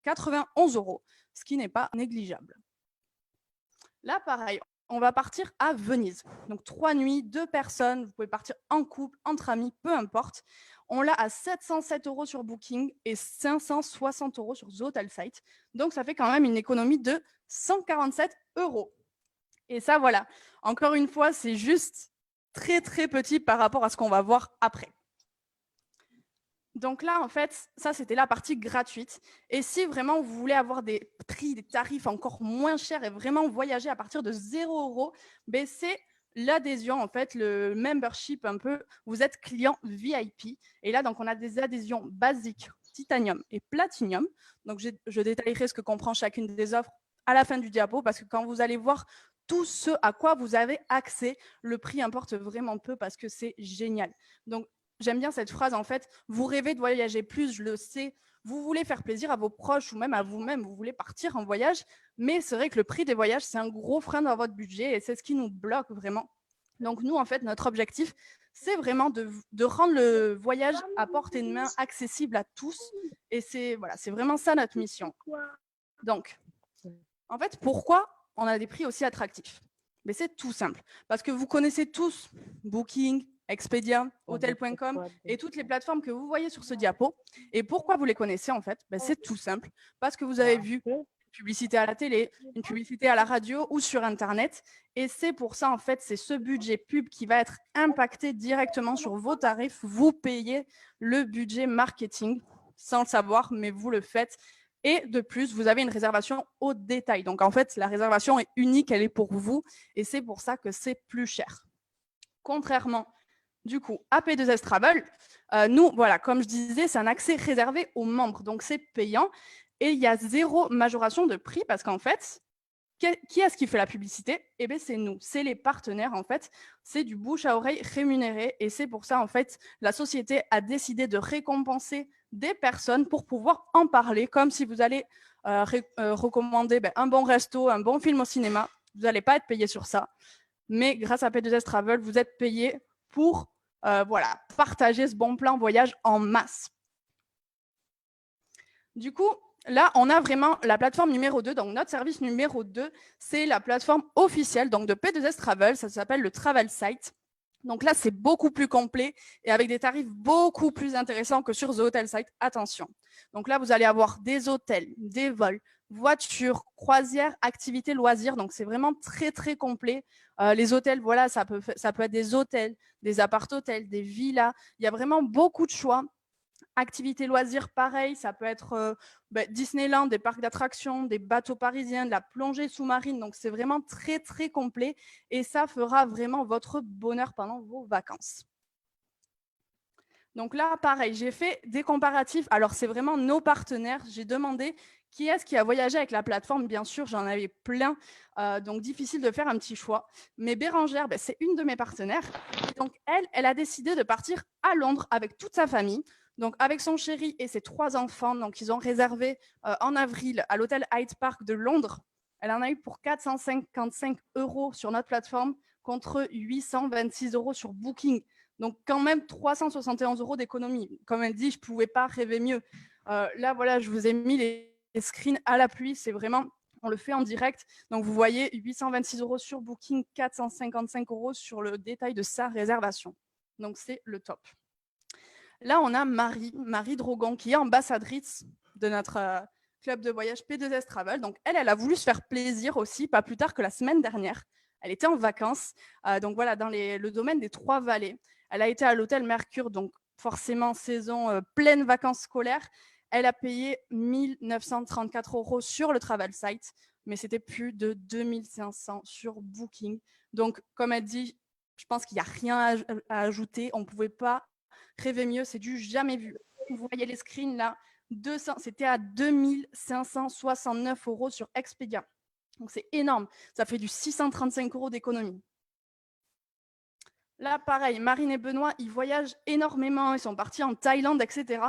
91 €, ce qui n'est pas négligeable. Là, pareil, on va partir à Venise. Donc 3 nuits, 2 personnes, vous pouvez partir en couple, entre amis, peu importe. On l'a à 707 € sur Booking et 560 € sur The Hotel Site. Donc ça fait quand même une économie de 147 €. Et ça, voilà, encore une fois, c'est juste très très petit par rapport à ce qu'on va voir après. Donc là, en fait, ça, c'était la partie gratuite. Et si vraiment vous voulez avoir des prix, des tarifs encore moins chers et vraiment voyager à partir de 0 €, ben c'est l'adhésion, en fait, le membership un peu. Vous êtes client VIP. Et là, donc, on a des adhésions basiques, titanium et platinum. Donc, je détaillerai ce que comprend chacune des offres à la fin du diapo parce que quand vous allez voir tout ce à quoi vous avez accès, le prix importe vraiment peu parce que c'est génial. Donc, j'aime bien cette phrase, en fait, vous rêvez de voyager plus, je le sais, vous voulez faire plaisir à vos proches ou même à vous-même, vous voulez partir en voyage, mais c'est vrai que le prix des voyages, c'est un gros frein dans votre budget et c'est ce qui nous bloque vraiment. Donc nous, en fait, notre objectif, c'est vraiment de rendre le voyage à portée de main accessible à tous et c'est voilà, c'est vraiment ça notre mission. Donc, en fait, pourquoi on a des prix aussi attractifs? Mais c'est tout simple. Parce que vous connaissez tous Booking, Expedia, Hotel.com et toutes les plateformes que vous voyez sur ce diapo. Et pourquoi vous les connaissez en fait? C'est tout simple. Parce que vous avez vu une publicité à la télé, une publicité à la radio ou sur Internet. Et c'est pour ça, en fait, c'est ce budget pub qui va être impacté directement sur vos tarifs. Vous payez le budget marketing sans le savoir, mais vous le faites. Et de plus, vous avez une réservation au détail. Donc, en fait, la réservation est unique, elle est pour vous. Et c'est pour ça que c'est plus cher. Contrairement, du coup, à P2S Travel, nous, voilà, comme je disais, c'est un accès réservé aux membres. Donc, c'est payant. Et il y a 0 majoration de prix parce qu'en fait, qui est-ce qui fait la publicité? Eh bien, c'est nous, c'est les partenaires, en fait. C'est du bouche à oreille rémunéré. Et c'est pour ça, en fait, la société a décidé de récompenser des personnes pour pouvoir en parler, comme si vous allez recommander un bon resto, un bon film au cinéma. Vous n'allez pas être payé sur ça. Mais grâce à P2S Travel, vous êtes payé pour voilà, partager ce bon plan voyage en masse. Du coup, là, on a vraiment la plateforme numéro 2. Donc, notre service numéro 2, c'est la plateforme officielle donc de P2S Travel. Ça s'appelle le Travel Site. Donc là, c'est beaucoup plus complet et avec des tarifs beaucoup plus intéressants que sur The Hotel Site. Attention. Donc là, vous allez avoir des hôtels, des vols, voitures, croisières, activités, loisirs. Donc c'est vraiment très, très complet. Les hôtels, voilà, ça peut être des hôtels, des appart-hôtels, des villas. Il y a vraiment beaucoup de choix. Activités loisirs, pareil, ça peut être Disneyland, des parcs d'attractions, des bateaux parisiens, de la plongée sous-marine. Donc, c'est vraiment très, très complet et ça fera vraiment votre bonheur pendant vos vacances. Donc là, pareil, j'ai fait des comparatifs. Alors, c'est vraiment nos partenaires. J'ai demandé qui est-ce qui a voyagé avec la plateforme. Bien sûr, j'en avais plein, donc difficile de faire un petit choix. Mais Bérangère, c'est une de mes partenaires. Et donc, elle a décidé de partir à Londres avec toute sa famille. Donc, avec son chéri et ses 3 enfants. Donc, ils ont réservé en avril à l'hôtel Hyde Park de Londres. Elle en a eu pour 455 € sur notre plateforme contre 826 € sur Booking. Donc, quand même, 371 € d'économie. Comme elle dit, je ne pouvais pas rêver mieux. Là, voilà, je vous ai mis les screens à la pluie. C'est vraiment, on le fait en direct. Donc, vous voyez, 826 € sur Booking, 455 € sur le détail de sa réservation. Donc, c'est le top. Là, on a Marie Drogon, qui est ambassadrice de notre club de voyage P2S Travel. Donc, elle a voulu se faire plaisir aussi, pas plus tard que la semaine dernière. Elle était en vacances, donc voilà, dans le domaine des Trois-Vallées. Elle a été à l'hôtel Mercure, donc forcément saison pleine vacances scolaires. Elle a payé 1 934 € sur le Travel Site, mais c'était plus de 2 500 sur Booking. Donc, comme elle dit, je pense qu'il n'y a rien à ajouter. On ne pouvait pas rêver mieux, c'est du jamais vu. Vous voyez les screens là, c'était à 2 569 € sur Expedia. Donc c'est énorme, ça fait du 635 € d'économie. Là, pareil, Marine et Benoît, ils voyagent énormément, ils sont partis en Thaïlande, etc.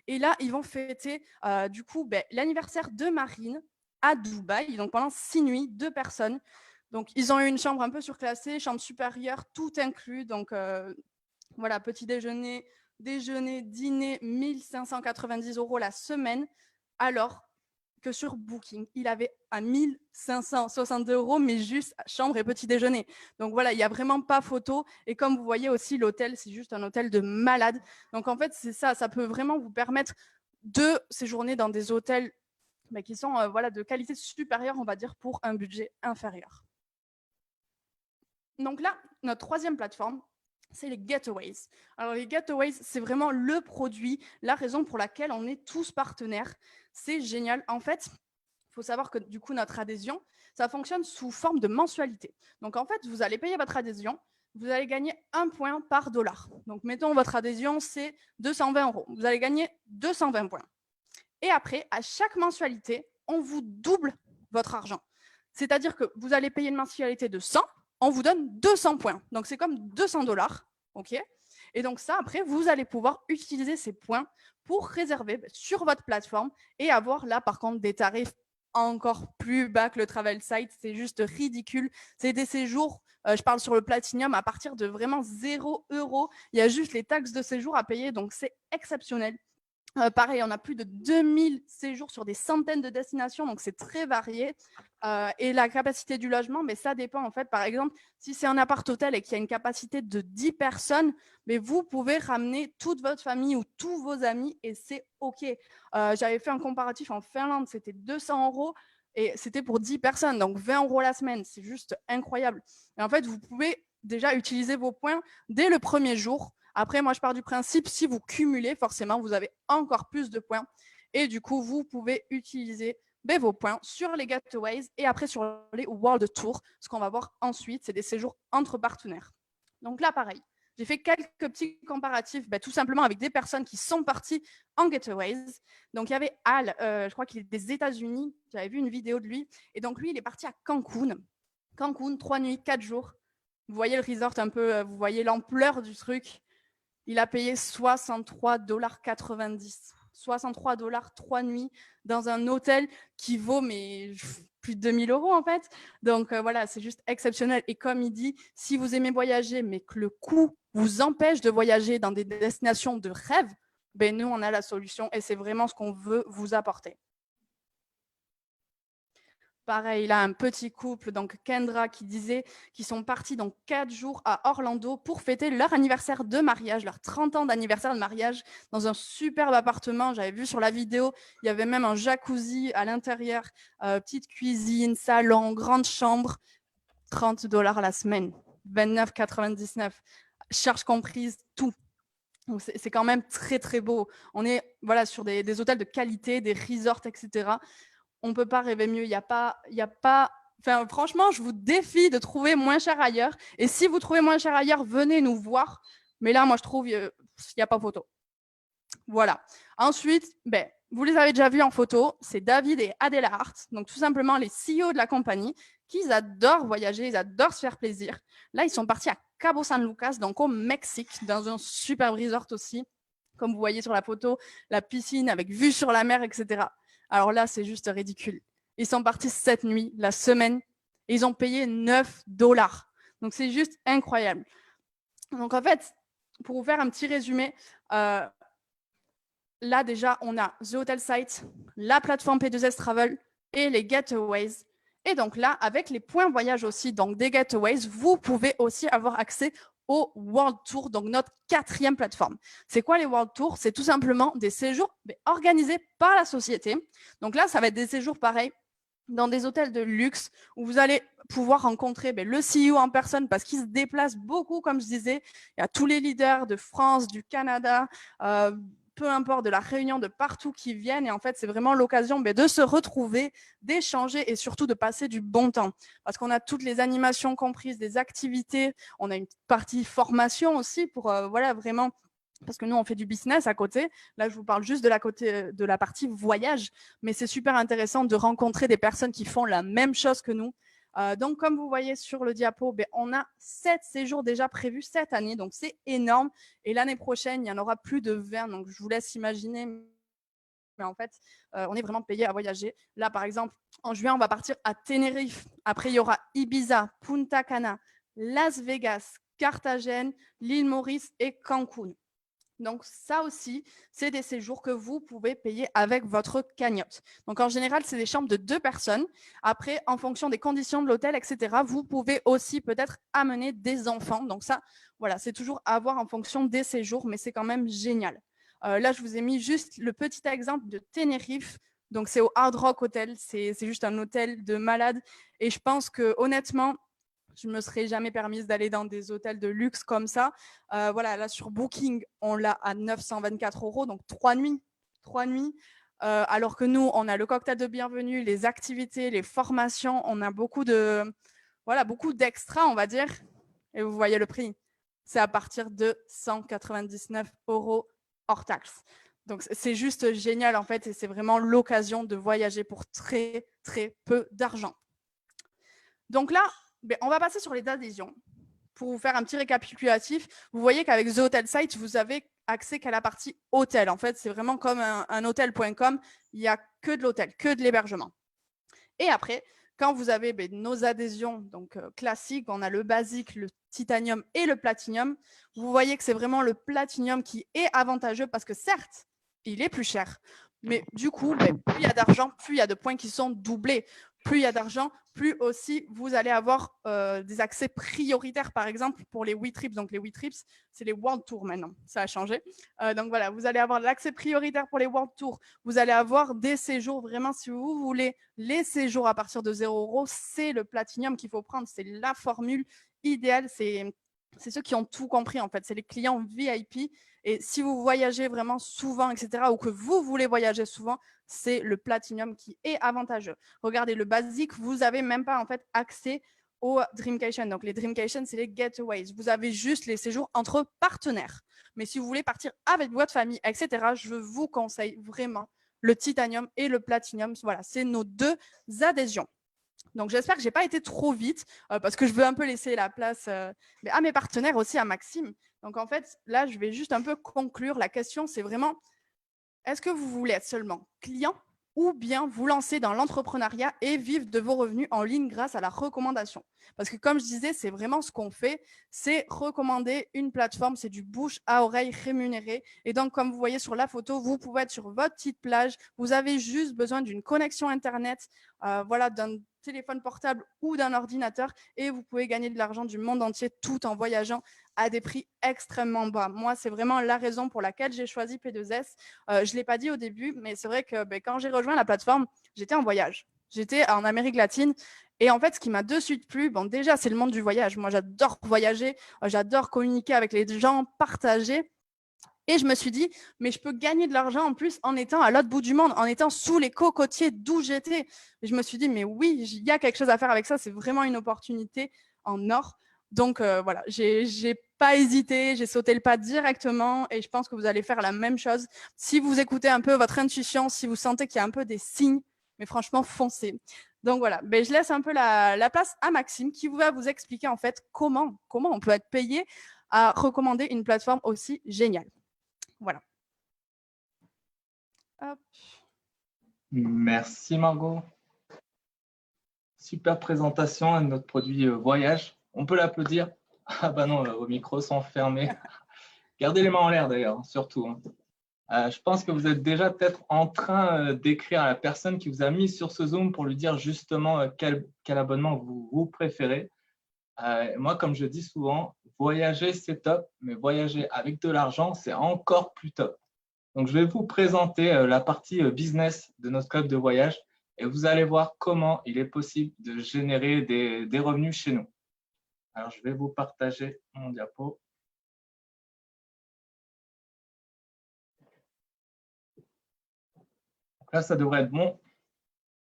Et là, ils vont fêter du coup l'anniversaire de Marine à Dubaï, donc pendant 6 nuits, 2 personnes. Donc ils ont eu une chambre un peu surclassée, chambre supérieure, tout inclus. Donc voilà, petit déjeuner, dîner, 1 590 € la semaine. Alors, que sur Booking, il avait à 1562 €, mais juste chambre et petit déjeuner. Donc voilà, il n'y a vraiment pas photo. Et comme vous voyez aussi, l'hôtel, c'est juste un hôtel de malade. Donc en fait, c'est ça, ça peut vraiment vous permettre de séjourner dans des hôtels qui sont voilà, de qualité supérieure, on va dire, pour un budget inférieur. Donc là, notre troisième plateforme, c'est les Getaways. Alors les Getaways, c'est vraiment le produit, la raison pour laquelle on est tous partenaires. C'est génial. En fait, il faut savoir que du coup, notre adhésion, ça fonctionne sous forme de mensualité. Donc en fait, vous allez payer votre adhésion, vous allez gagner 1 point par dollar. Donc mettons, votre adhésion, c'est 220 €. Vous allez gagner 220 points. Et après, à chaque mensualité, on vous double votre argent. C'est-à-dire que vous allez payer une mensualité de 100, on vous donne 200 points. Donc c'est comme 200 $. OK. Et donc ça, après, vous allez pouvoir utiliser ces points pour réserver sur votre plateforme et avoir là, par contre, des tarifs encore plus bas que le Travel Site. C'est juste ridicule. C'est des séjours, je parle sur le Platinum, à partir de vraiment 0 €. Il y a juste les taxes de séjour à payer, donc c'est exceptionnel. Pareil, on a plus de 2000 séjours sur des centaines de destinations, donc c'est très varié. Et la capacité du logement, mais ça dépend en fait. Par exemple, si c'est un appart-hôtel et qu'il y a une capacité de 10 personnes, mais vous pouvez ramener toute votre famille ou tous vos amis et c'est OK. J'avais fait un comparatif en Finlande, c'était 200 € et c'était pour 10 personnes, donc 20 € la semaine. C'est juste incroyable. Et en fait, vous pouvez déjà utiliser vos points dès le premier jour. Après, moi, je pars du principe, si vous cumulez, forcément, vous avez encore plus de points. Et du coup, vous pouvez utiliser vos points sur les Getaways et après sur les World Tours. Ce qu'on va voir ensuite, c'est des séjours entre partenaires. Donc là, pareil, j'ai fait quelques petits comparatifs, tout simplement avec des personnes qui sont parties en Getaways. Donc il y avait Al, je crois qu'il est des États-Unis, j'avais vu une vidéo de lui. Et donc lui, il est parti à Cancun. Cancun, 3 nuits, 4 jours. Vous voyez le resort un peu, vous voyez l'ampleur du truc. Il a payé 63,90 $. 63 $, 3 nuits, dans un hôtel qui vaut plus de 2000 € en fait. Donc voilà, c'est juste exceptionnel. Et comme il dit, si vous aimez voyager, mais que le coût vous empêche de voyager dans des destinations de rêve, nous, on a la solution et c'est vraiment ce qu'on veut vous apporter. Pareil, là, un petit couple, donc Kendra, qui disait qu'ils sont partis donc 4 jours à Orlando pour fêter leur anniversaire de mariage, leur 30 ans d'anniversaire de mariage, dans un superbe appartement. J'avais vu sur la vidéo, il y avait même un jacuzzi à l'intérieur, petite cuisine, salon, grande chambre, 30 $ la semaine, 29,99 €, charges comprises, tout. Donc c'est quand même très très beau. On est voilà, sur des hôtels de qualité, des resorts, etc. On ne peut pas rêver mieux. Il y a pas, enfin, franchement, je vous défie de trouver moins cher ailleurs. Et si vous trouvez moins cher ailleurs, venez nous voir. Mais là, moi, je trouve qu'il n'y a pas photo. Voilà. Ensuite, vous les avez déjà vus en photo. C'est David et Adela Hart, donc tout simplement les CEO de la compagnie, qui adorent voyager, ils adorent se faire plaisir. Là, ils sont partis à Cabo San Lucas, donc au Mexique, dans un super resort aussi. Comme vous voyez sur la photo, la piscine avec vue sur la mer, etc. Alors là, c'est juste ridicule. Ils sont partis 7 nuits, la semaine, et ils ont payé 9 $. Donc c'est juste incroyable. Donc en fait, pour vous faire un petit résumé, là déjà, on a The Hotel Site, la plateforme P2S Travel et les Getaways. Et donc là, avec les points voyage aussi, donc des Getaways, vous pouvez aussi avoir accès au World Tour, donc notre 4e plateforme. C'est quoi les World Tours? C'est tout simplement des séjours organisés par la société. Donc là, ça va être des séjours pareils dans des hôtels de luxe où vous allez pouvoir rencontrer le CEO en personne parce qu'il se déplace beaucoup, comme je disais. Il y a tous les leaders de France, du Canada, peu importe, de la Réunion, de partout qui viennent. Et en fait, c'est vraiment l'occasion de se retrouver, d'échanger et surtout de passer du bon temps. Parce qu'on a toutes les animations comprises, des activités. On a une partie formation aussi pour voilà, vraiment, parce que nous, on fait du business à côté. Là, je vous parle juste de la partie voyage, mais c'est super intéressant de rencontrer des personnes qui font la même chose que nous. Donc, comme vous voyez sur le diapo, on a 7 séjours déjà prévus cette année, donc c'est énorme. Et l'année prochaine, il y en aura plus de 20, donc je vous laisse imaginer. Mais en fait, on est vraiment payé à voyager. Là, par exemple, en juin, on va partir à Tenerife. Après, il y aura Ibiza, Punta Cana, Las Vegas, Carthagène, l'île Maurice et Cancun. Donc, ça aussi, c'est des séjours que vous pouvez payer avec votre cagnotte. Donc, en général, c'est des chambres de 2 personnes. Après, en fonction des conditions de l'hôtel, etc., vous pouvez aussi peut-être amener des enfants. Donc, ça, voilà, c'est toujours à voir en fonction des séjours, mais c'est quand même génial. Là, je vous ai mis juste le petit exemple de Tenerife. Donc, c'est au Hard Rock Hotel. C'est juste un hôtel de malade. Et je pense que, honnêtement, je ne me serais jamais permise d'aller dans des hôtels de luxe comme ça. Voilà, là sur Booking, on l'a à 924 €, donc 3 nuits. 3 nuits. Alors que nous, on a le cocktail de bienvenue, les activités, les formations, on a beaucoup d'extras, on va dire. Et vous voyez le prix. C'est à partir de 199 € hors taxe. Donc c'est juste génial en fait, et c'est vraiment l'occasion de voyager pour très très peu d'argent. Donc là, on va passer sur les adhésions. Pour vous faire un petit récapitulatif, vous voyez qu'avec The Hotel Site, vous avez accès qu'à la partie hôtel. En fait, c'est vraiment comme un hôtel.com. Il n'y a que de l'hôtel, que de l'hébergement. Et après, quand vous avez nos adhésions donc classiques, on a le basique, le titanium et le platinium. Vous voyez que c'est vraiment le platinium qui est avantageux parce que certes, il est plus cher. Mais du coup, plus il y a d'argent, plus il y a de points qui sont doublés. Plus il y a d'argent, plus aussi vous allez avoir des accès prioritaires, par exemple, pour les WeTrips. Donc les WeTrips, c'est les World Tours maintenant. Ça a changé. Donc voilà, vous allez avoir l'accès prioritaire pour les World Tours. Vous allez avoir des séjours, vraiment, si vous voulez, les séjours à partir de 0 €, c'est le Platinum qu'il faut prendre. C'est la formule idéale. C'est ceux qui ont tout compris, en fait. C'est les clients VIP. Et si vous voyagez vraiment souvent, etc., ou que vous voulez voyager souvent, c'est le Platinum qui est avantageux. Regardez, le basique, vous n'avez même pas en fait accès aux Dreamcation. Donc les Dreamcation, c'est les getaways. Vous avez juste les séjours entre partenaires. Mais si vous voulez partir avec votre famille, etc., je vous conseille vraiment le Titanium et le Platinum. Voilà, c'est nos 2 adhésions. Donc j'espère que je n'ai pas été trop vite parce que je veux un peu laisser la place mais à mes partenaires aussi, à Maxime. Donc en fait, là, je vais juste un peu conclure. La question, c'est vraiment, est-ce que vous voulez être seulement client ou bien vous lancer dans l'entrepreneuriat et vivre de vos revenus en ligne grâce à la recommandation? Parce que comme je disais, c'est vraiment ce qu'on fait, c'est recommander une plateforme, c'est du bouche à oreille rémunéré. Et donc, comme vous voyez sur la photo, vous pouvez être sur votre petite plage, vous avez juste besoin d'une connexion Internet, voilà, d'un téléphone portable ou d'un ordinateur, et vous pouvez gagner de l'argent du monde entier tout en voyageant à des prix extrêmement bas. Moi, c'est vraiment la raison pour laquelle j'ai choisi P2S. Je ne l'ai pas dit au début, mais c'est vrai que quand j'ai rejoint la plateforme, j'étais en voyage. J'étais en Amérique latine. Et en fait, ce qui m'a de suite plu, déjà, c'est le monde du voyage. Moi, j'adore voyager, j'adore communiquer avec les gens, partager. Et je me suis dit, mais je peux gagner de l'argent en plus en étant à l'autre bout du monde, en étant sous les cocotiers d'où j'étais. Et je me suis dit, mais oui, il y a quelque chose à faire avec ça. C'est vraiment une opportunité en or. Donc voilà, j'ai pas hésité, j'ai sauté le pas directement et je pense que vous allez faire la même chose. Si vous écoutez un peu votre intuition, si vous sentez qu'il y a un peu des signes, mais franchement, foncez. Donc voilà, je laisse un peu la place à Maxime qui va vous expliquer en fait comment on peut être payé à recommander une plateforme aussi géniale. Voilà. Hop. Merci Margot. Super présentation de notre produit Voyage. On peut l'applaudir. Ah bah non, vos micros sont fermés. Gardez les mains en l'air d'ailleurs, surtout. Je pense que vous êtes déjà peut-être en train d'écrire à la personne qui vous a mis sur ce Zoom pour lui dire justement quel abonnement vous préférez. Moi, comme je dis souvent, voyager, c'est top, mais voyager avec de l'argent, c'est encore plus top. Donc, je vais vous présenter la partie business de notre club de voyage et vous allez voir comment il est possible de générer des revenus chez nous. Alors, je vais vous partager mon diapo. Donc là, ça devrait être bon.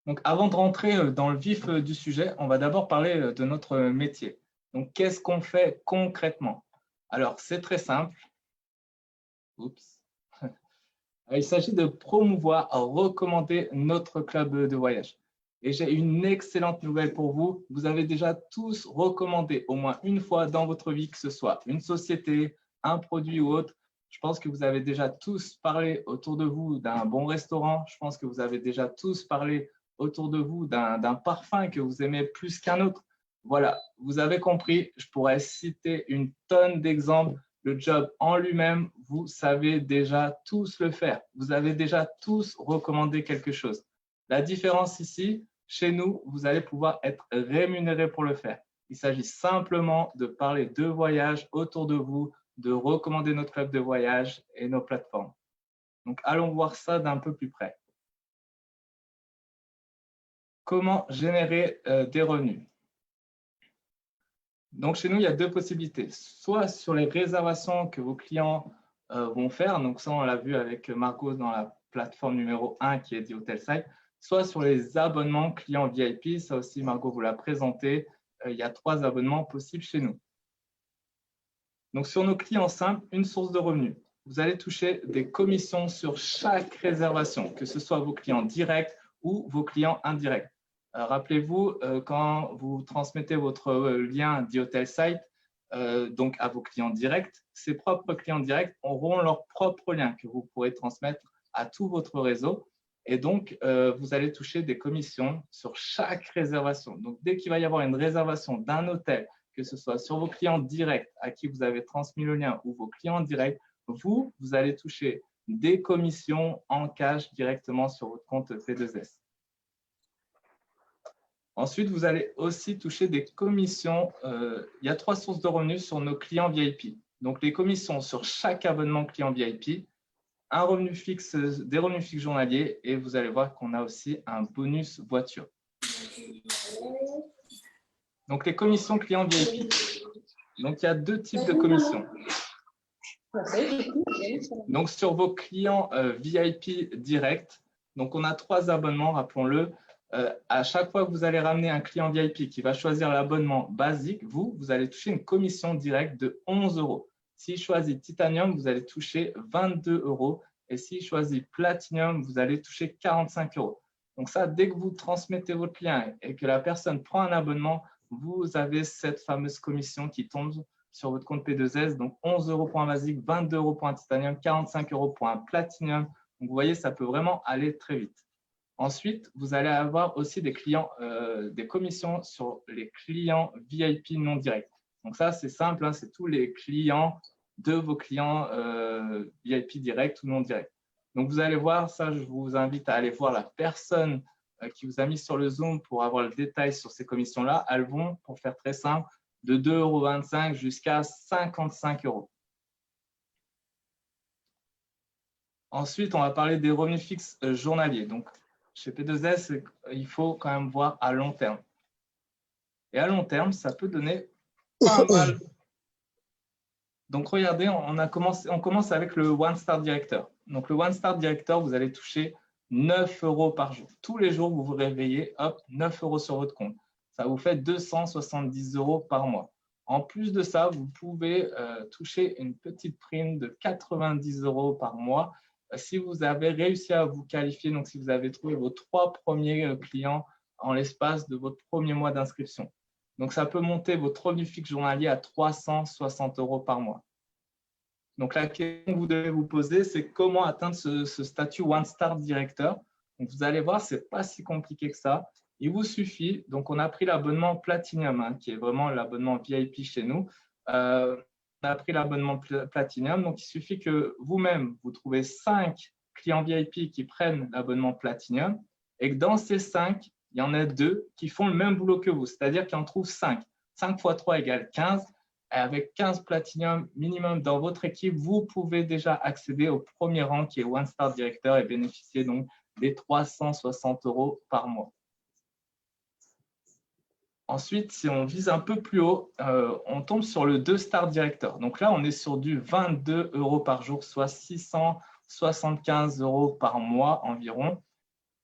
Donc, avant de rentrer dans le vif du sujet, on va d'abord parler de notre métier. Donc, qu'est-ce qu'on fait concrètement? Alors, c'est très simple. Oups. Il s'agit de promouvoir, recommander notre club de voyage. Et j'ai une excellente nouvelle pour vous. Vous avez déjà tous recommandé au moins une fois dans votre vie, que ce soit une société, un produit ou autre. Je pense que vous avez déjà tous parlé autour de vous d'un bon restaurant. Je pense que vous avez déjà tous parlé autour de vous d'un parfum que vous aimez plus qu'un autre. Voilà, vous avez compris. Je pourrais citer une tonne d'exemples. Le job en lui-même, vous savez déjà tous le faire. Vous avez déjà tous recommandé quelque chose. La différence ici, chez nous, vous allez pouvoir être rémunéré pour le faire. Il s'agit simplement de parler de voyage autour de vous, de recommander notre club de voyage et nos plateformes. Donc, allons voir ça d'un peu plus près. Comment générer des revenus? Donc, chez nous, il y a deux possibilités. Soit sur les réservations que vos clients vont faire, donc ça, on l'a vu avec Margot dans la plateforme numéro 1 qui est The Hotel Site, soit sur les abonnements clients VIP. Ça aussi, Margot vous l'a présenté. Il y a 3 abonnements possibles chez nous. Donc, sur nos clients simples, une source de revenus. Vous allez toucher des commissions sur chaque réservation, que ce soit vos clients directs ou vos clients indirects. Rappelez-vous, quand vous transmettez votre lien The Hotel Site donc à vos clients directs, ces propres clients directs auront leur propre lien que vous pourrez transmettre à tout votre réseau. Et donc, vous allez toucher des commissions sur chaque réservation. Donc, dès qu'il va y avoir une réservation d'un hôtel, que ce soit sur vos clients directs à qui vous avez transmis le lien ou vos clients directs, vous allez toucher des commissions en cash directement sur votre compte P2S. Ensuite, vous allez aussi toucher des commissions. Il y a 3 sources de revenus sur nos clients VIP. Donc, les commissions sur chaque abonnement client VIP, un revenu fixe, des revenus fixes journaliers et vous allez voir qu'on a aussi un bonus voiture. Donc, les commissions clients VIP. Donc, il y a 2 types de commissions. Donc, sur vos clients VIP direct, donc on a 3 abonnements, rappelons-le. À chaque fois que vous allez ramener un client VIP qui va choisir l'abonnement basique, vous allez toucher une commission directe de 11 €. S'il choisit Titanium, vous allez toucher 22 €. Et s'il choisit Platinum, vous allez toucher 45 €. Donc ça, dès que vous transmettez votre lien et que la personne prend un abonnement, vous avez cette fameuse commission qui tombe sur votre compte P2S. Donc 11 € pour un basique, 22 € pour un Titanium, 45 € pour un Platinum. Donc vous voyez, ça peut vraiment aller très vite. Ensuite, vous allez avoir aussi des commissions sur les clients VIP non directs. Donc ça, c'est simple, hein, c'est tous les clients de vos clients VIP directs ou non directs. Donc vous allez voir, ça, je vous invite à aller voir la personne qui vous a mis sur le Zoom pour avoir le détail sur ces commissions-là. Elles vont, pour faire très simple, de 2,25 € jusqu'à 55 €. Ensuite, on va parler des revenus fixes journaliers. Donc, chez P2S, il faut quand même voir à long terme. Et à long terme, ça peut donner pas mal. Donc, regardez, on commence avec le One Star Director. Donc, le One Star Director, vous allez toucher 9 € par jour. Tous les jours, vous vous réveillez, hop, 9 € sur votre compte. Ça vous fait 270 € par mois. En plus de ça, vous pouvez toucher une petite prime de 90 € par mois si vous avez réussi à vous qualifier, donc si vous avez trouvé vos 3 premiers clients en l'espace de votre premier mois d'inscription. Donc, ça peut monter votre revenu fixe journalier à 360 € par mois. Donc, la question que vous devez vous poser, c'est comment atteindre ce statut One Star Director. Donc, vous allez voir, ce n'est pas si compliqué que ça. Il vous suffit, donc on a pris l'abonnement Platinum, hein, qui est vraiment l'abonnement VIP chez nous. On a pris l'abonnement Platinum, donc il suffit que vous-même, vous trouvez 5 clients VIP qui prennent l'abonnement Platinum et que dans ces 5, il y en a 2 qui font le même boulot que vous, c'est-à-dire qu'ils en trouvent 5. 5 x 3 égale 15. Et avec 15 Platinum minimum dans votre équipe, vous pouvez déjà accéder au premier rang qui est One Star Director et bénéficier donc des 360 € par mois. Ensuite, si on vise un peu plus haut, on tombe sur le 2 Star Director. Donc là, on est sur du 22 € par jour, soit 675 € par mois environ.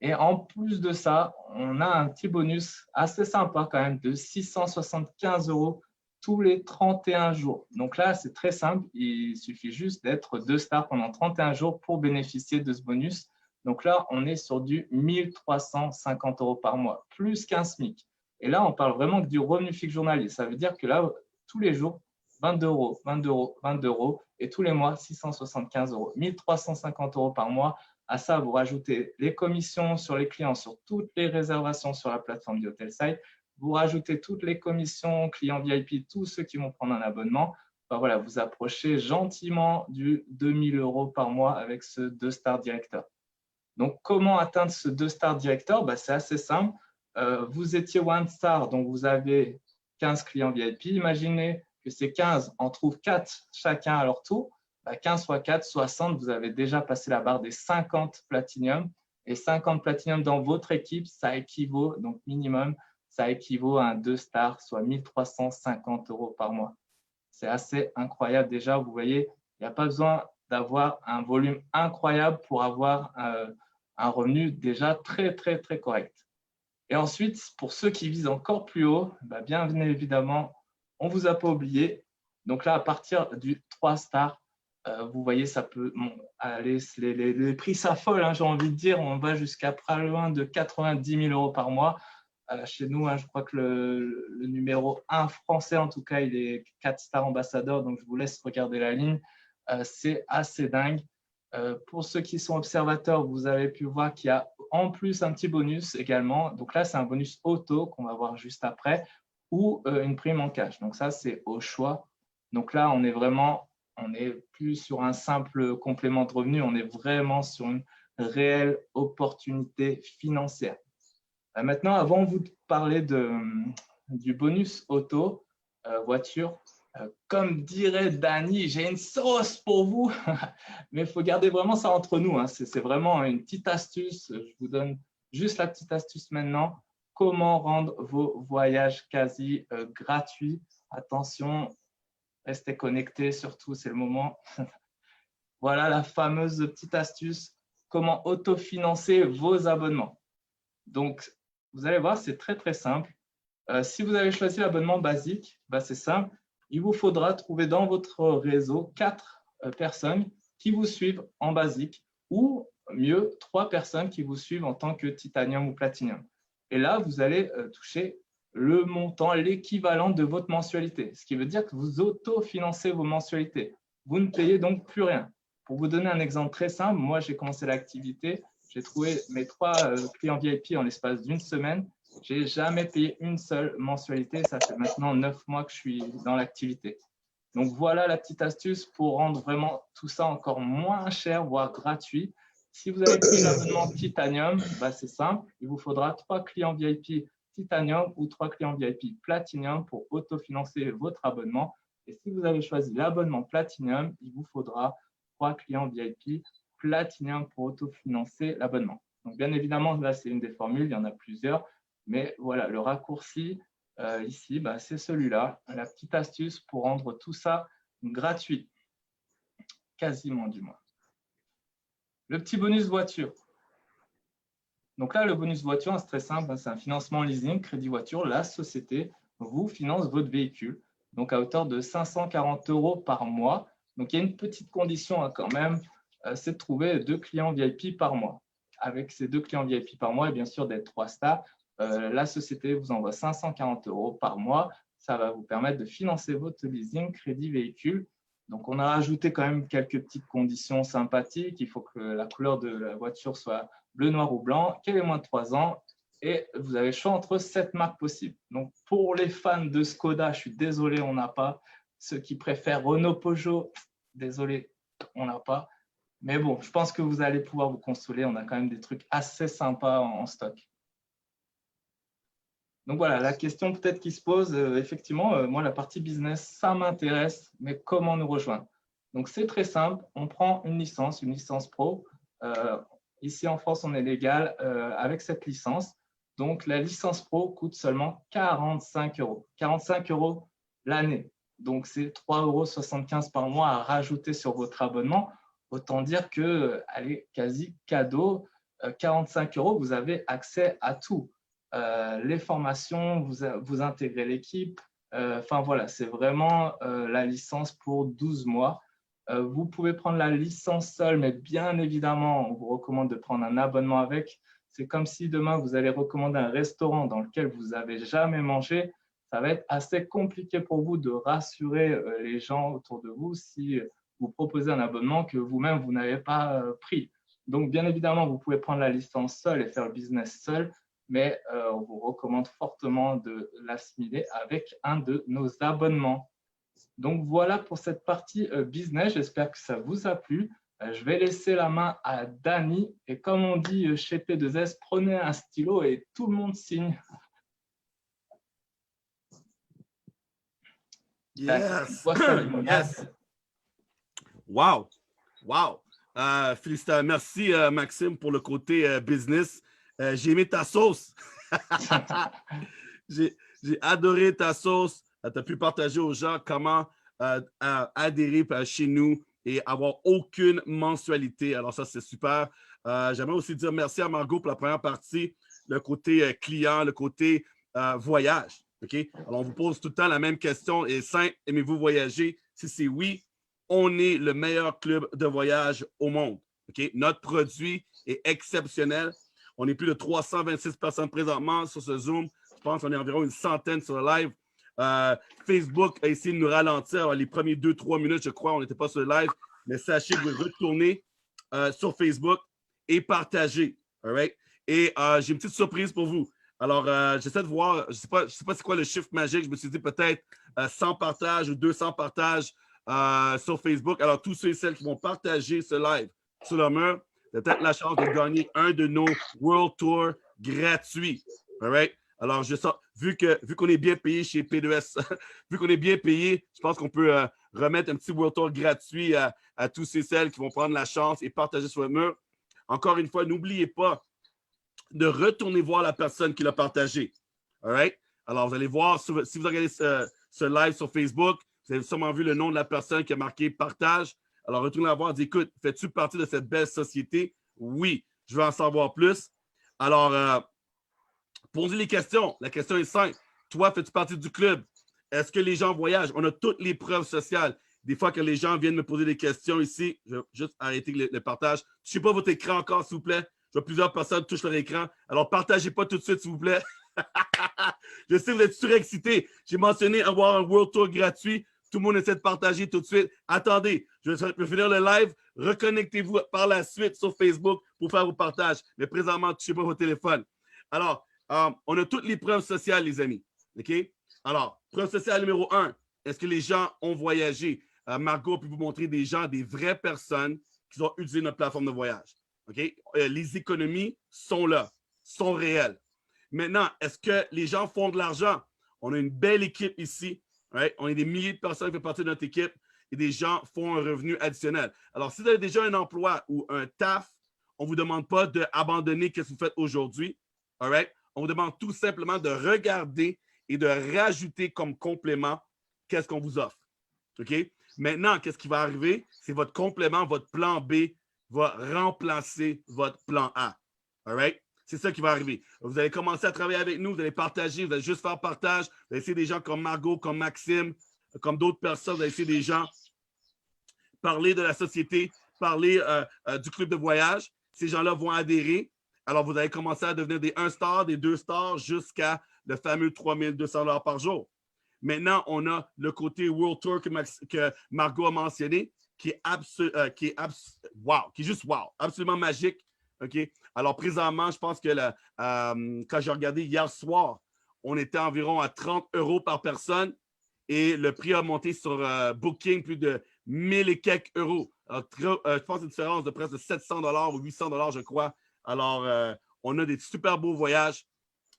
Et en plus de ça, on a un petit bonus assez sympa quand même de 675 € tous les 31 jours. Donc là, c'est très simple. Il suffit juste d'être 2 stars pendant 31 jours pour bénéficier de ce bonus. Donc là, on est sur du 1350 € par mois, plus qu'un SMIC. Et là, on parle vraiment du revenu fixe journalier. Ça veut dire que là, tous les jours, 22 €, 22 €, 22 € et tous les mois, 675 €, 1350 € par mois. À ça, vous rajoutez les commissions sur les clients sur toutes les réservations sur la plateforme du Hotel Site. Vous rajoutez toutes les commissions clients VIP, tous ceux qui vont prendre un abonnement. ben voilà, vous approchez gentiment du 2000 € par mois avec ce 2-star directeur. Donc, comment atteindre ce 2-star directeur? Ben, c'est assez simple. Vous étiez 1-star, donc vous avez 15 clients VIP. Imaginez que ces 15 en trouvent 4 chacun à leur tour. 15 fois 4, 60, vous avez déjà passé la barre des 50 Platinum. Et 50 Platinum dans votre équipe, ça équivaut, donc minimum, ça équivaut à un 2-star, soit 1350 € par mois. C'est assez incroyable déjà. Vous voyez, il n'y a pas besoin d'avoir un volume incroyable pour avoir un revenu déjà très, très, très correct. Et ensuite, pour ceux qui visent encore plus haut, bien évidemment, on ne vous a pas oublié. Donc là, à partir du 3 stars, vous voyez, ça peut aller, les prix s'affolent, hein, j'ai envie de dire. On va jusqu'à pas loin de 90 000 € par mois. Chez nous, hein, je crois que le numéro 1 français, en tout cas, il est 4 stars ambassadeur. Donc, je vous laisse regarder la ligne. C'est assez dingue. Pour ceux qui sont observateurs, vous avez pu voir qu'il y a en plus un petit bonus également. Donc là, c'est un bonus auto qu'on va voir juste après ou une prime en cash. Donc ça, c'est au choix. Donc là, on n'est plus sur un simple complément de revenu, on est vraiment sur une réelle opportunité financière. Maintenant, avant de vous parler du bonus auto voiture, comme dirait Dany, j'ai une sauce pour vous, mais il faut garder vraiment ça entre nous, hein. C'est vraiment une petite astuce. Je vous donne juste la petite astuce maintenant. Comment rendre vos voyages quasi gratuits? Attention, restez connectés, surtout, c'est le moment. Voilà la fameuse petite astuce. Comment autofinancer vos abonnements? Donc, vous allez voir, c'est très, très simple. Si vous avez choisi l'abonnement basique, c'est simple. Il vous faudra trouver dans votre réseau 4 personnes qui vous suivent en basique ou mieux, 3 personnes qui vous suivent en tant que titanium ou platinum. Et là, vous allez toucher le montant, l'équivalent de votre mensualité, ce qui veut dire que vous autofinancez vos mensualités. Vous ne payez donc plus rien. Pour vous donner un exemple très simple, moi, j'ai commencé l'activité, j'ai trouvé mes 3 clients VIP en l'espace d'une semaine. Je n'ai jamais payé une seule mensualité. Ça fait maintenant 9 mois que je suis dans l'activité. Donc, voilà la petite astuce pour rendre vraiment tout ça encore moins cher, voire gratuit. Si vous avez pris l'abonnement Titanium, c'est simple. Il vous faudra 3 clients VIP Titanium ou 3 clients VIP Platinum pour autofinancer votre abonnement. Et si vous avez choisi l'abonnement Platinum, il vous faudra 3 clients VIP Platinum pour autofinancer l'abonnement. Donc, bien évidemment, là, c'est une des formules. Il y en a plusieurs. Mais voilà, le raccourci ici, c'est celui-là, la petite astuce pour rendre tout ça gratuit, quasiment du moins. Le petit bonus voiture. Donc là, le bonus voiture, c'est très simple, c'est un financement leasing, crédit voiture. La société vous finance votre véhicule, donc à hauteur de 540 € par mois. Donc il y a une petite condition quand même, c'est de trouver 2 clients VIP par mois. Avec ces 2 clients VIP par mois, et bien sûr d'être 3 stars, la société vous envoie 540 € par mois. Ça va vous permettre de financer votre leasing crédit véhicule. Donc, on a rajouté quand même quelques petites conditions sympathiques. Il faut que la couleur de la voiture soit bleu, noir ou blanc, qu'elle ait moins de 3 ans. Et vous avez le choix entre 7 marques possibles. Donc, pour les fans de Skoda, je suis désolé, on n'a pas. Ceux qui préfèrent Renault, Peugeot, désolé, on n'a pas. Mais bon, je pense que vous allez pouvoir vous consoler. On a quand même des trucs assez sympas en stock. Donc voilà, la question peut-être qui se pose, effectivement, moi, la partie business, ça m'intéresse, mais comment nous rejoindre? Donc, c'est très simple, on prend une licence pro. Ici, en France, on est légal avec cette licence. Donc, la licence pro coûte seulement 45 €. 45 € l'année. Donc, c'est 3,75 € par mois à rajouter sur votre abonnement. Autant dire qu'elle est quasi cadeau. 45 €, vous avez accès à tout. Les formations, vous intégrez l'équipe. Enfin voilà, c'est vraiment la licence pour 12 mois. Vous pouvez prendre la licence seule, mais bien évidemment, on vous recommande de prendre un abonnement avec. C'est comme si demain, vous allez recommander un restaurant dans lequel vous n'avez jamais mangé. Ça va être assez compliqué pour vous de rassurer les gens autour de vous si vous proposez un abonnement que vous-même, vous n'avez pas pris. Donc, bien évidemment, vous pouvez prendre la licence seule et faire le business seul, mais on vous recommande fortement de l'assimiler avec un de nos abonnements. Donc voilà pour cette partie business. J'espère que ça vous a plu. Je vais laisser la main à Dani. Et comme on dit chez P2S, prenez un stylo et tout le monde signe. Yes. Yes. Wow. Wow. Félicitations. Merci, Maxime, pour le côté business. J'ai aimé ta sauce. J'ai adoré ta sauce. Tu as pu partager aux gens comment adhérer chez nous et avoir aucune mensualité. Alors ça, c'est super. J'aimerais aussi dire merci à Margot pour la première partie, le côté client, le côté voyage. Okay? Alors, on vous pose tout le temps la même question et simple, aimez-vous voyager? Si c'est oui, on est le meilleur club de voyage au monde. Okay? Notre produit est exceptionnel. On est plus de 326 personnes présentement sur ce Zoom. Je pense qu'on est environ une centaine sur le live. Facebook a essayé de nous ralentir les premiers 2-3 minutes, je crois. On n'était pas sur le live. Mais sachez que vous retournez sur Facebook et partagez. All right? Et j'ai une petite surprise pour vous. Alors, j'essaie de voir, je sais pas c'est quoi le chiffre magique. Je me suis dit peut-être 100 partages ou 200 partages sur Facebook. Alors, tous ceux et celles qui vont partager ce live sur leur mur, vous avez peut-être la chance de gagner un de nos World Tours gratuits. All right? Alors, vu qu'on est bien payé chez P2S, vu qu'on est bien payé, je pense qu'on peut remettre un petit World Tour gratuit à tous ceux et celles qui vont prendre la chance et partager sur le mur. Encore une fois, n'oubliez pas de retourner voir la personne qui l'a partagé. All right? Alors, vous allez voir, si vous regardez ce live sur Facebook, vous avez sûrement vu le nom de la personne qui a marqué « Partage ». Alors, retournez la voir et dites « Écoute, fais-tu partie de cette belle société? » Oui, je veux en savoir plus. Alors, posez les questions. La question est simple. Toi, fais-tu partie du club? Est-ce que les gens voyagent? On a toutes les preuves sociales. Des fois que les gens viennent me poser des questions ici, je vais juste arrêter le partage. Je ne sais pas votre écran encore, s'il vous plaît. Je vois plusieurs personnes touchent leur écran. Alors, partagez pas tout de suite, s'il vous plaît. Je sais que vous êtes surexcités. J'ai mentionné avoir un World Tour gratuit. Tout le monde essaie de partager tout de suite. Attendez, je vais finir le live. Reconnectez-vous par la suite sur Facebook pour faire vos partages. Mais présentement, ne touchez pas vos téléphones. Alors, on a toutes les preuves sociales, les amis. OK? Alors, preuve sociale numéro 1. Est-ce que les gens ont voyagé? Margot peut vous montrer des gens, des vraies personnes qui ont utilisé notre plateforme de voyage. OK? Les économies sont là, sont réelles. Maintenant, est-ce que les gens font de l'argent? On a une belle équipe ici. Right? On a des milliers de personnes qui font partie de notre équipe et des gens font un revenu additionnel. Alors, si vous avez déjà un emploi ou un taf, on ne vous demande pas d'abandonner ce que vous faites aujourd'hui. All right? On vous demande tout simplement de regarder et de rajouter comme complément qu'est-ce qu'on vous offre. OK? Maintenant, qu'est-ce qui va arriver? C'est votre complément, votre plan B va remplacer votre plan A. All right? C'est ça qui va arriver. Vous allez commencer à travailler avec nous, vous allez partager, vous allez juste faire partage. Vous allez essayer des gens comme Margot, comme Maxime, comme d'autres personnes. Vous allez essayer des gens parler de la société, parler du club de voyage. Ces gens-là vont adhérer. Alors, vous allez commencer à devenir des 1 star, des 2 stars, jusqu'à le fameux 3200 $ par jour. Maintenant, on a le côté World Tour que Margot a mentionné, qui est juste wow, absolument magique. OK? Alors, présentement, je pense que quand j'ai regardé hier soir, on était environ à 30 € par personne et le prix a monté sur Booking plus de 1000 et quelques euros. Alors, je pense une différence de presque 700 $ ou 800 $, je crois. Alors, on a des super beaux voyages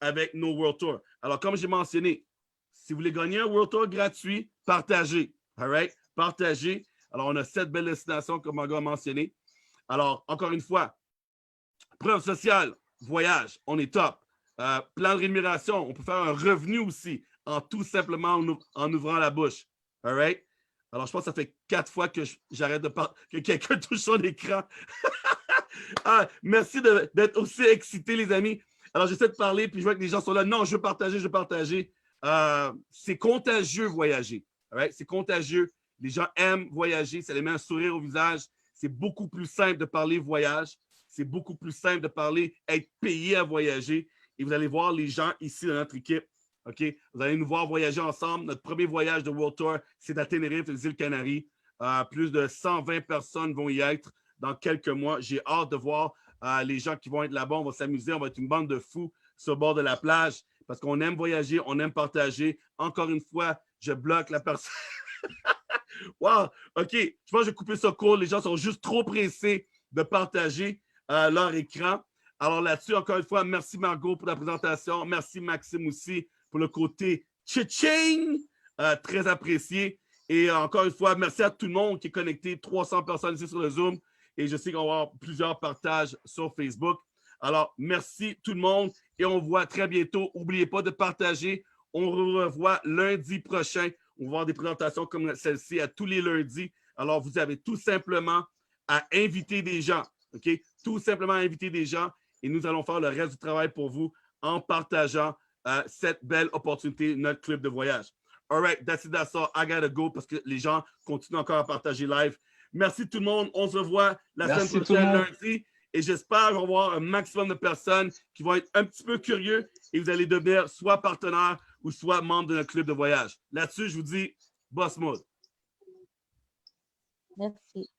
avec nos World Tours. Alors, comme j'ai mentionné, si vous voulez gagner un World Tour gratuit, partagez. All right? Partagez. Alors, on a 7 belles destinations, comme Margot a mentionné. Alors, encore une fois, preuve sociale, voyage, on est top. Plan de rémunération, on peut faire un revenu aussi en tout simplement en ouvrant la bouche. All right? Alors, je pense que ça fait 4 fois que j'arrête de parler, que quelqu'un touche son écran. Merci d'être aussi excités, les amis. Alors, j'essaie de parler, puis je vois que les gens sont là. Non, je veux partager, je veux partager. C'est contagieux, voyager. Right? C'est contagieux. Les gens aiment voyager. Ça les met un sourire au visage. C'est beaucoup plus simple de parler voyage. C'est beaucoup plus simple de parler être payé à voyager. Et vous allez voir les gens ici dans notre équipe. OK? Vous allez nous voir voyager ensemble. Notre premier voyage de World Tour, c'est à Tenerife, les îles Canaries. Plus de 120 personnes vont y être dans quelques mois. J'ai hâte de voir les gens qui vont être là-bas. On va s'amuser. On va être une bande de fous sur le bord de la plage parce qu'on aime voyager, on aime partager. Encore une fois, je bloque la personne. Wow, OK. Je pense que je vais couper ça court. Les gens sont juste trop pressés de partager leur écran. Alors là-dessus, encore une fois, merci Margot pour la présentation. Merci Maxime aussi pour le côté tching, très apprécié. Et encore une fois, merci à tout le monde qui est connecté. 300 personnes ici sur le Zoom. Et je sais qu'on va avoir plusieurs partages sur Facebook. Alors, merci tout le monde et on se voit très bientôt. N'oubliez pas de partager. On se revoit lundi prochain. On va avoir des présentations comme celle-ci à tous les lundis. Alors, vous avez tout simplement à inviter des gens. OK? Tout simplement à inviter des gens et nous allons faire le reste du travail pour vous en partageant cette belle opportunité, notre club de voyage. All right, that's it, that's all. I gotta go parce que les gens continuent encore à partager live. Merci tout le monde. On se revoit la semaine prochaine lundi. Et j'espère qu'on va avoir un maximum de personnes qui vont être un petit peu curieux et vous allez devenir soit partenaire ou soit membre de notre club de voyage. Là-dessus, je vous dis, boss mode. Merci.